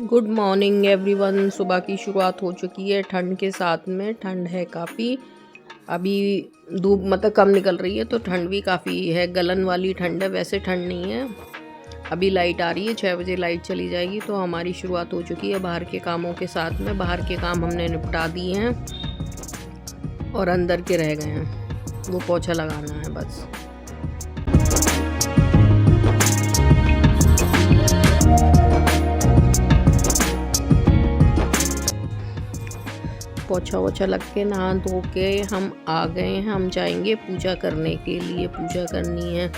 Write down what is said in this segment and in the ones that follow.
Good morning everyone. सुबह की शुरुआत हो चुकी है ठंड के साथ में। ठंड है काफ़ी, अभी धूप कम निकल रही है तो ठंड भी काफ़ी है, गलन वाली ठंड है, वैसे ठंड नहीं है। अभी लाइट आ रही है, 6 बजे लाइट चली जाएगी तो हमारी शुरुआत हो चुकी है बाहर के कामों के साथ में। बाहर के काम हमने निपटा दिए हैं और अंदर के रह गए हैं, वो पोछा लगाना है बस। पोछा वोछा लग के नहा धो के हम आ गए हैं। हम जाएंगे पूजा करने के लिए, पूजा करनी है।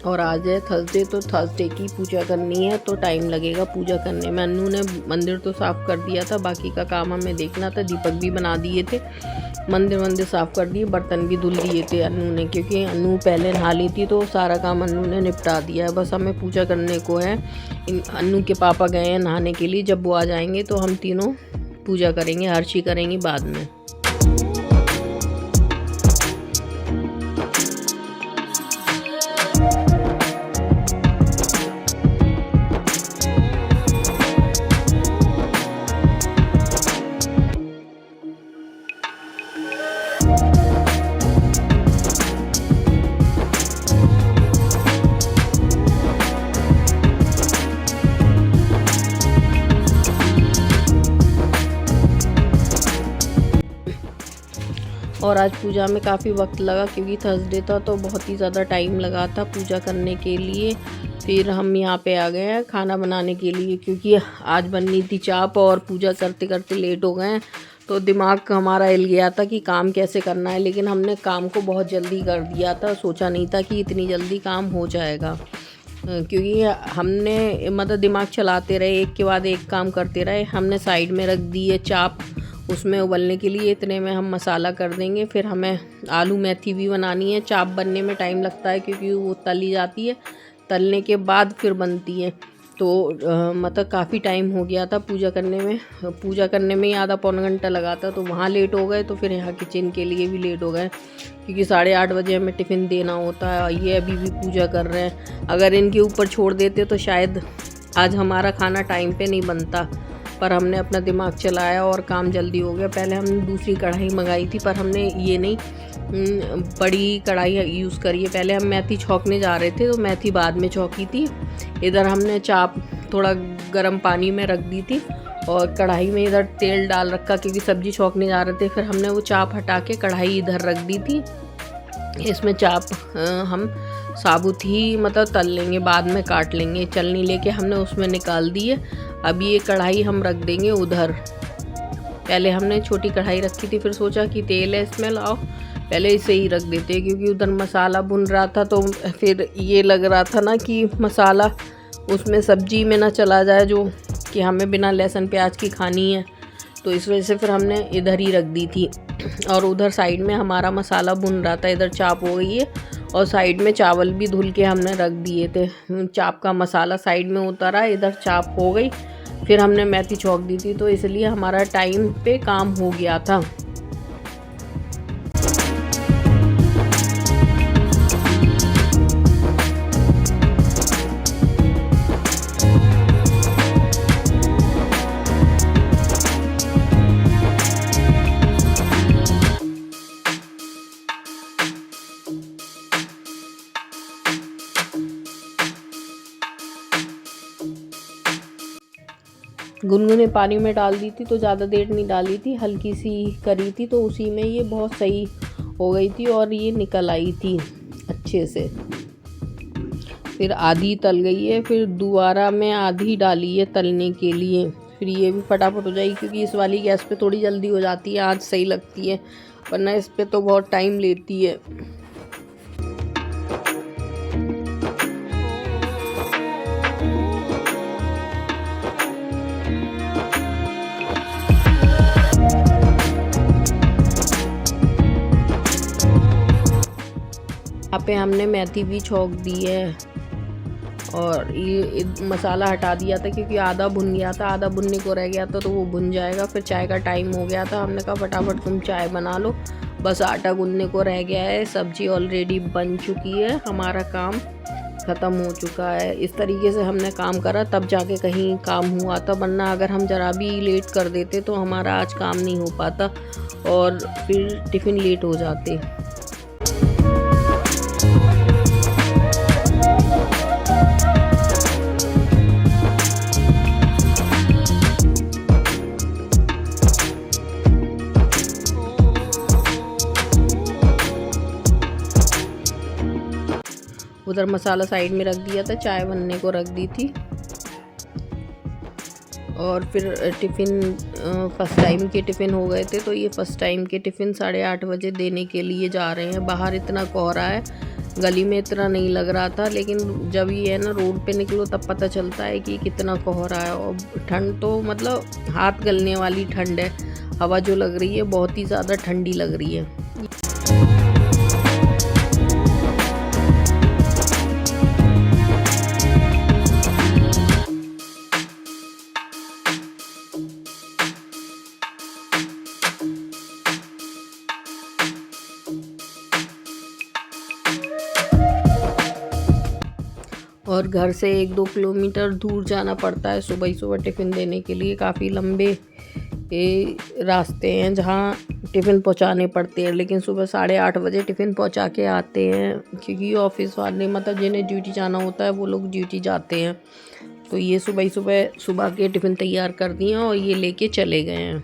और आज है थर्सडे, तो थर्सडे की पूजा करनी है तो टाइम लगेगा पूजा करने में। अन्नू ने मंदिर तो साफ़ कर दिया था, बाकी का काम हमें देखना था। दीपक भी बना दिए थे, मंदिर साफ़ कर दिए, बर्तन भी धुल दिए थे अन्नू ने, क्योंकि अन्नू पहले नहा ली थी तो सारा काम अन्नू ने निपटा दिया है। बस हमें पूजा करने को है। अन्नू के पापा गए हैं नहाने के लिए, जब वो आ जाएंगे तो हम तीनों पूजा करेंगे, हर्षी करेंगी बाद में। और आज पूजा में काफ़ी वक्त लगा, क्योंकि थर्सडे था तो बहुत ही ज़्यादा टाइम लगा था पूजा करने के लिए। फिर हम यहाँ पे आ गए हैं खाना बनाने के लिए, क्योंकि आज बननी थी चाप और पूजा करते करते लेट हो गए हैं तो दिमाग हमारा हिल गया था कि काम कैसे करना है। लेकिन हमने काम को बहुत जल्दी कर दिया था, सोचा नहीं था कि इतनी जल्दी काम हो जाएगा, क्योंकि हमने दिमाग चलाते रहे, एक के बाद एक काम करते रहे। हमने साइड में रख दी है चाप उसमें उबलने के लिए, इतने में हम मसाला कर देंगे। फिर हमें आलू मेथी भी बनानी है। चाप बनने में टाइम लगता है क्योंकि वो तली जाती है, तलने के बाद फिर बनती है। तो काफ़ी टाइम हो गया था पूजा करने में ही आधा पौना घंटा लगा था, तो वहाँ लेट हो गए। तो फिर यहाँ किचन के लिए भी लेट हो गए, क्योंकि 8:30 बजे हमें टिफ़िन देना होता है। ये अभी भी पूजा कर रहे हैं, अगर इनके ऊपर छोड़ देते तो शायद आज हमारा खाना टाइम पे नहीं बनता, पर हमने अपना दिमाग चलाया और काम जल्दी हो गया। पहले हमने दूसरी कढ़ाई मंगाई थी, पर हमने ये नहीं बड़ी कढ़ाई यूज़ करी है। पहले हम मेथी छौंकने जा रहे थे तो मेथी बाद में छौंकी थी। इधर हमने चाप थोड़ा गर्म पानी में रख दी थी और कढ़ाई में इधर तेल डाल रखा, क्योंकि सब्ज़ी छौंकने जा रहे थे। फिर हमने वो चाप हटा के कढ़ाई इधर रख दी थी। इसमें चाप हम साबुत ही तल लेंगे, बाद में काट लेंगे। चलनी लेके हमने उसमें निकाल दी है। अब ये कढ़ाई हम रख देंगे उधर। पहले हमने छोटी कढ़ाई रखी थी, फिर सोचा कि तेल है इसमें, लाओ पहले इसे ही रख देते हैं, क्योंकि उधर मसाला भुन रहा था तो फिर ये लग रहा था ना कि मसाला उसमें सब्जी में ना चला जाए, जो कि हमें बिना लहसुन प्याज की खानी है। तो इस वजह से फिर हमने इधर ही रख दी थी। और उधर साइड में हमारा मसाला भुन रहा था। इधर चाप हो गई है और साइड में चावल भी धुल के हमने रख दिए थे। चाप का मसाला साइड में उतरा, इधर चाप हो गई। फिर हमने मेथी छौंक दी थी, तो इसलिए हमारा टाइम पे काम हो गया था। गुनगुने पानी में डाल दी थी, तो ज़्यादा देर नहीं डाली थी, हल्की सी करी थी, तो उसी में ये बहुत सही हो गई थी और ये निकल आई थी अच्छे से। फिर आधी तल गई है, फिर दोबारा में आधी डाली है तलने के लिए। फिर ये भी फटाफट हो जाएगी, क्योंकि इस वाली गैस पे थोड़ी जल्दी हो जाती है, आज सही लगती है, वरना इस पे तो बहुत टाइम लेती है। यहाँ पे हमने मेथी भी छौंक दी है और ये मसाला हटा दिया था, क्योंकि आधा भुन गया था, आधा भुनने को रह गया था, तो वो भुन जाएगा। फिर चाय का टाइम हो गया था, हमने कहा फटाफट तुम चाय बना लो, बस आटा गूंदने को रह गया है। सब्जी ऑलरेडी बन चुकी है, हमारा काम ख़त्म हो चुका है। इस तरीके से हमने काम करा तब जाके कहीं काम हुआ था, वरना अगर हम ज़रा भी लेट कर देते तो हमारा आज काम नहीं हो पाता और फिर टिफ़िन लेट हो जाते। उधर मसाला साइड में रख दिया था, चाय बनने को रख दी थी। और फिर टिफ़िन फ़र्स्ट टाइम के टिफ़िन हो गए थे, तो ये फ़र्स्ट टाइम के टिफ़िन 8:30 बजे देने के लिए जा रहे हैं। बाहर इतना कोहरा है, गली में इतना नहीं लग रहा था, लेकिन जब ये है ना रोड पे निकलो तब पता चलता है कि कितना कोहरा है। और ठंड तो मतलब हाथ गलने वाली ठंड है। हवा जो लग रही है बहुत ही ज़्यादा ठंडी लग रही है। और घर से 1-2 किलोमीटर दूर जाना पड़ता है सुबह ही सुबह टिफ़िन देने के लिए। काफ़ी लंबे रास्ते हैं जहाँ टिफ़िन पहुँचाने पड़ते हैं, लेकिन सुबह 8:30 बजे टिफ़िन पहुँचा के आते हैं, क्योंकि ऑफिस वाले मतलब जिन्हें ड्यूटी जाना होता है वो लोग ड्यूटी जाते हैं। तो ये सुबह ही सुबह के टिफ़िन तैयार कर दिए और ये लेके चले गए हैं।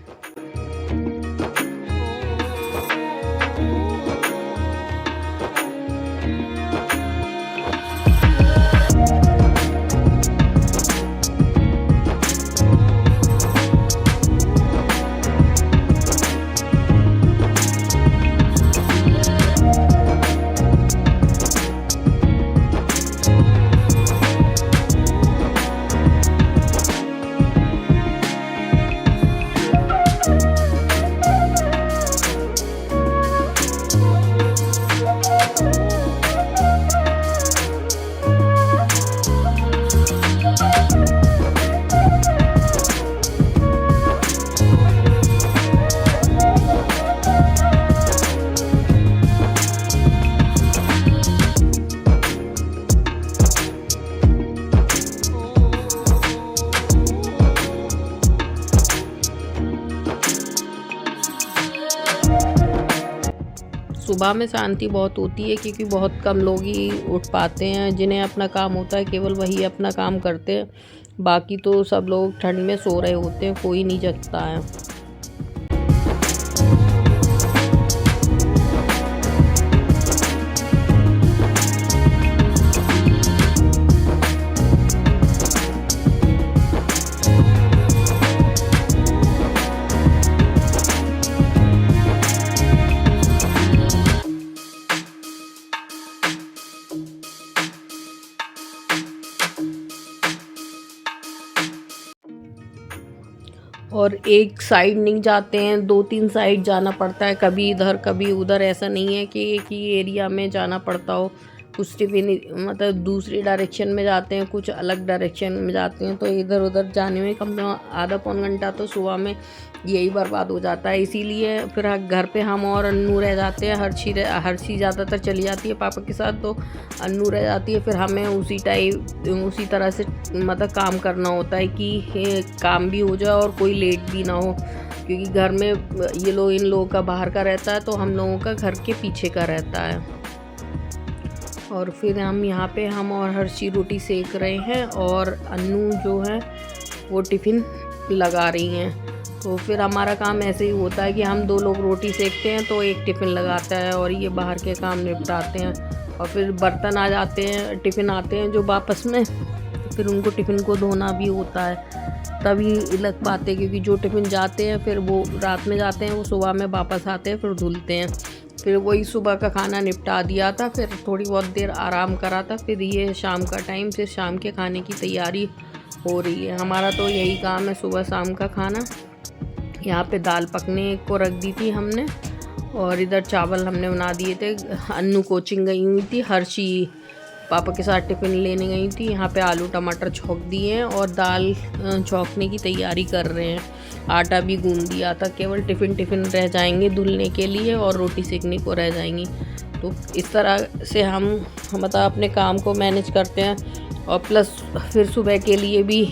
सुबह में शांति बहुत होती है, क्योंकि बहुत कम लोग ही उठ पाते हैं। जिन्हें अपना काम होता है केवल वही अपना काम करते हैं, बाकी तो सब लोग ठंड में सो रहे होते हैं, कोई नहीं जगता है। और एक साइड नहीं जाते हैं, 2-3 साइड जाना पड़ता है, कभी इधर कभी उधर। ऐसा नहीं है कि एक ही एरिया में जाना पड़ता हो। कुछ टिफ़िन मतलब दूसरी डायरेक्शन में जाते हैं, कुछ अलग डायरेक्शन में जाते हैं, तो इधर उधर जाने में कम से कम आधा पौन घंटा तो सुबह में यही बर्बाद हो जाता है। इसीलिए फिर घर पे हम और अन्नू रह जाते हैं। हर्षी ज़्यादातर चली जाती है पापा के साथ, तो अन्नू रह जाती है। फिर हमें उसी तरह से मतलब काम करना होता है कि काम भी हो जाए और कोई लेट भी ना हो, क्योंकि घर में इन लोगों का बाहर का रहता है, तो हम लोगों का घर के पीछे का रहता है। और फिर हम और हर्षी रोटी सेक रहे हैं और अन्नू जो है वो टिफ़िन लगा रही हैं। तो फिर हमारा काम ऐसे ही होता है कि हम 2 लोग रोटी सेकते हैं तो एक टिफ़िन लगाता है और ये बाहर के काम निपटाते हैं। और फिर बर्तन आ जाते हैं, टिफ़िन आते हैं जो वापस में, फिर उनको टिफ़िन को धोना भी होता है, तभी लग पाते, क्योंकि जो टिफ़िन जाते हैं फिर वो रात में जाते हैं, वो सुबह में वापस आते हैं, फिर धुलते हैं। फिर वही सुबह का खाना निपटा दिया था, फिर थोड़ी बहुत देर आराम करा था, फिर ये शाम का टाइम, फिर शाम के खाने की तैयारी हो रही है। हमारा तो यही काम है, सुबह शाम का खाना। यहाँ पे दाल पकने को रख दी थी हमने और इधर चावल हमने बना दिए थे। अन्नू कोचिंग गई हुई थी, हर्षी पापा के साथ टिफ़िन लेने गई थी। यहाँ पे आलू टमाटर छौंक दिए हैं और दाल छौंकने की तैयारी कर रहे हैं। आटा भी गूंद दिया था, केवल टिफ़िन रह जाएंगे धुलने के लिए और रोटी सेकने को रह जाएंगी। तो इस तरह से हम मतलब अपने काम को मैनेज करते हैं। और प्लस फिर सुबह के लिए भी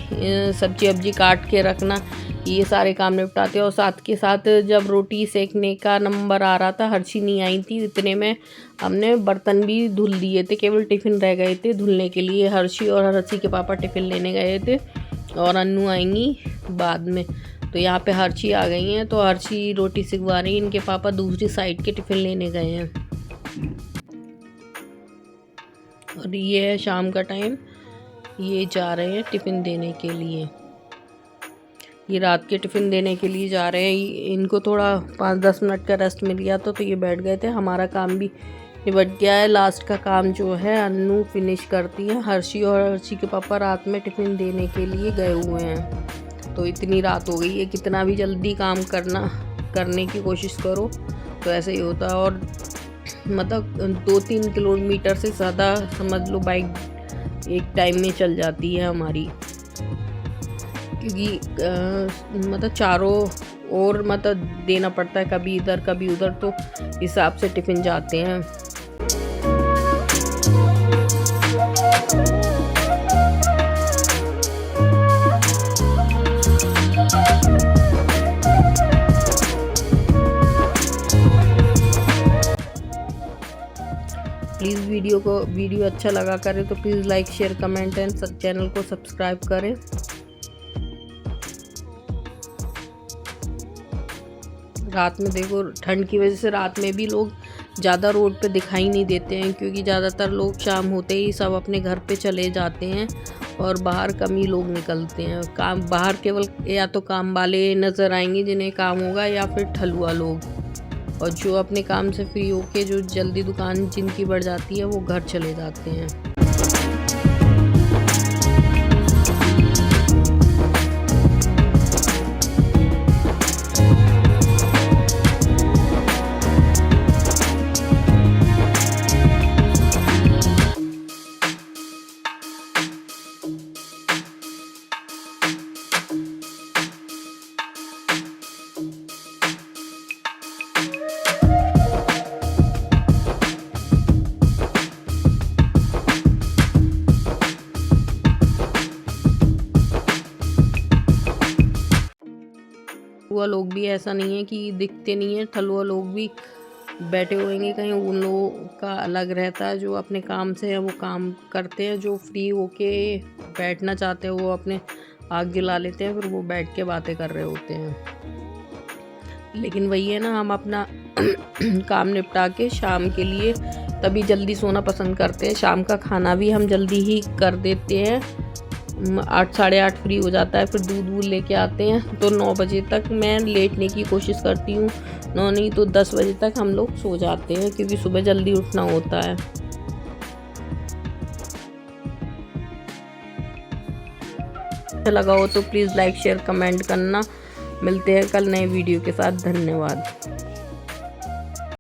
सब्जी वब्जी काट के रखना, ये सारे काम निपटाते हैं। और साथ के साथ जब रोटी सेकने का नंबर आ रहा था, हर्षी नहीं आई थी, इतने में हमने बर्तन भी धुल दिए थे, केवल टिफ़िन रह गए थे धुलने के लिए। हर्षी और हर्षी के पापा टिफ़िन लेने गए थे और अन्नू आएंगी बाद में। तो यहाँ पे हर्षी आ गई हैं, तो हर्षी रोटी सिकवा रही हैं, इनके पापा दूसरी साइड के टिफ़िन लेने गए हैं। और ये है शाम का टाइम, ये जा रहे हैं टिफ़िन देने के लिए, ये रात के टिफ़िन देने के लिए जा रहे हैं। इनको थोड़ा 5-10 मिनट का रेस्ट मिल गया तो ये बैठ गए थे। हमारा काम भी निपट गया है। लास्ट का काम जो है अन्नू फिनिश करती है। हर्षी और हर्षी के पापा रात में टिफ़िन देने के लिए गए हुए हैं। तो इतनी रात हो गई है, कितना भी जल्दी काम करने की कोशिश करो तो ऐसे ही होता है। और मतलब 2-3 किलोमीटर से ज़्यादा समझ लो बाइक एक टाइम में चल जाती है हमारी, क्योंकि मतलब चारों ओर मतलब देना पड़ता है, कभी इधर कभी उधर, तो हिसाब से टिफ़िन जाते हैं। प्लीज़ वीडियो अच्छा लगा करे तो please like share comment and channel को सब्सक्राइब करें। रात में देखो, ठंड की वजह से रात में भी लोग ज़्यादा रोड पे दिखाई नहीं देते हैं, क्योंकि ज़्यादातर लोग शाम होते ही सब अपने घर पे चले जाते हैं और बाहर कम ही लोग निकलते हैं। काम बाहर केवल या तो काम वाले नज़र आएंगे जिन्हें काम होगा, या फिर ठलुआ लोग, और जो अपने काम से फ्री होके जो जल्दी दुकान जिनकी बढ़ जाती है वो घर चले जाते हैं। ठलुआ लोग भी ऐसा नहीं है कि दिखते नहीं है, ठलुआ लोग भी बैठे हुए कहीं, उन लोगों का अलग रहता है। जो अपने काम से है वो काम करते हैं, जो फ्री होके बैठना चाहते हैं वो अपने आग जला लेते हैं, फिर वो बैठ के बातें कर रहे होते हैं। लेकिन वही है ना, हम अपना काम निपटा के शाम के लिए तभी जल्दी सोना पसंद करते हैं। शाम का खाना भी हम जल्दी ही कर देते हैं, 8-8:30 फ्री हो जाता है। फिर दूध लेके आते हैं, तो 9 बजे तक मैं लेटने की कोशिश करती हूँ, 9 नहीं तो 10 बजे तक हम लोग सो जाते हैं, क्योंकि सुबह जल्दी उठना होता है। अच्छा लगा हो तो प्लीज़ लाइक शेयर कमेंट करना। मिलते हैं कल नए वीडियो के साथ। धन्यवाद।